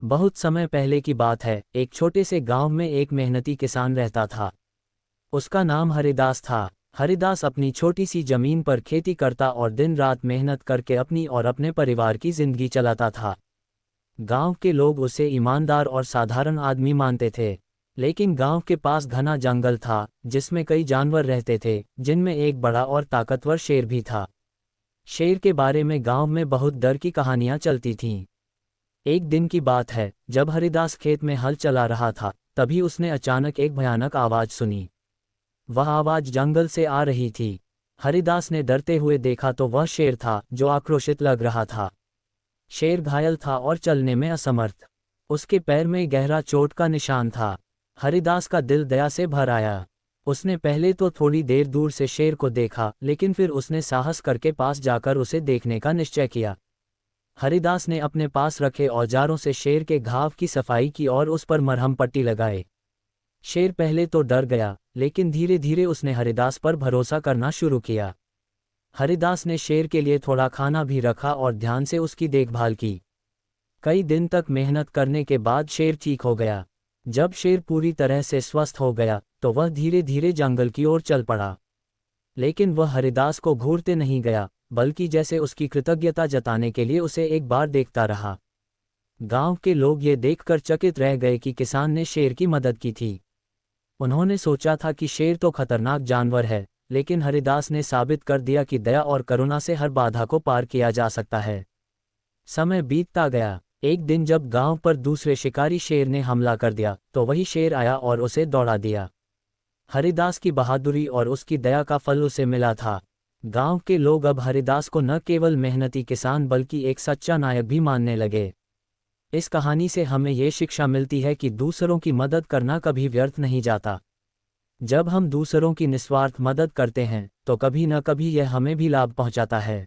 बहुत समय पहले की बात है। एक छोटे से गांव में एक मेहनती किसान रहता था। उसका नाम हरिदास था। हरिदास अपनी छोटी सी जमीन पर खेती करता और दिन रात मेहनत करके अपनी और अपने परिवार की जिंदगी चलाता था। गांव के लोग उसे ईमानदार और साधारण आदमी मानते थे। लेकिन गांव के पास घना जंगल था जिसमें कई जानवर रहते थे, जिनमें एक बड़ा और ताकतवर शेर भी था। शेर के बारे में गांव में बहुत डर की कहानियां चलती थीं। एक दिन की बात है, जब हरिदास खेत में हल चला रहा था, तभी उसने अचानक एक भयानक आवाज सुनी। वह आवाज जंगल से आ रही थी। हरिदास ने डरते हुए देखा तो वह शेर था जो आक्रोशित लग रहा था। शेर घायल था और चलने में असमर्थ। उसके पैर में गहरा चोट का निशान था। हरिदास का दिल दया से भर आया। उसने पहले तो थोड़ी देर दूर से शेर को देखा, लेकिन फिर उसने साहस करके पास जाकर उसे देखने का निश्चय किया। हरिदास ने अपने पास रखे औजारों से शेर के घाव की सफाई की और उस पर मरहम पट्टी लगाए। शेर पहले तो डर गया, लेकिन धीरे धीरे उसने हरिदास पर भरोसा करना शुरू किया। हरिदास ने शेर के लिए थोड़ा खाना भी रखा और ध्यान से उसकी देखभाल की। कई दिन तक मेहनत करने के बाद शेर ठीक हो गया। जब शेर पूरी तरह से स्वस्थ हो गया तो वह धीरे धीरे जंगल की ओर चल पड़ा। लेकिन वह हरिदास को घूरते नहीं गया, बल्कि जैसे उसकी कृतज्ञता जताने के लिए उसे एक बार देखता रहा। गांव के लोग ये देखकर चकित रह गए कि किसान ने शेर की मदद की थी। उन्होंने सोचा था कि शेर तो खतरनाक जानवर है, लेकिन हरिदास ने साबित कर दिया कि दया और करुणा से हर बाधा को पार किया जा सकता है। समय बीतता गया। एक दिन जब गांव पर दूसरे शिकारी शेर ने हमला कर दिया, तो वही शेर आया और उसे दौड़ा दिया। हरिदास की बहादुरी और उसकी दया का फल उसे मिला था। गांव के लोग अब हरिदास को न केवल मेहनती किसान बल्कि एक सच्चा नायक भी मानने लगे। इस कहानी से हमें ये शिक्षा मिलती है कि दूसरों की मदद करना कभी व्यर्थ नहीं जाता। जब हम दूसरों की निस्वार्थ मदद करते हैं तो कभी न कभी यह हमें भी लाभ पहुंचाता है।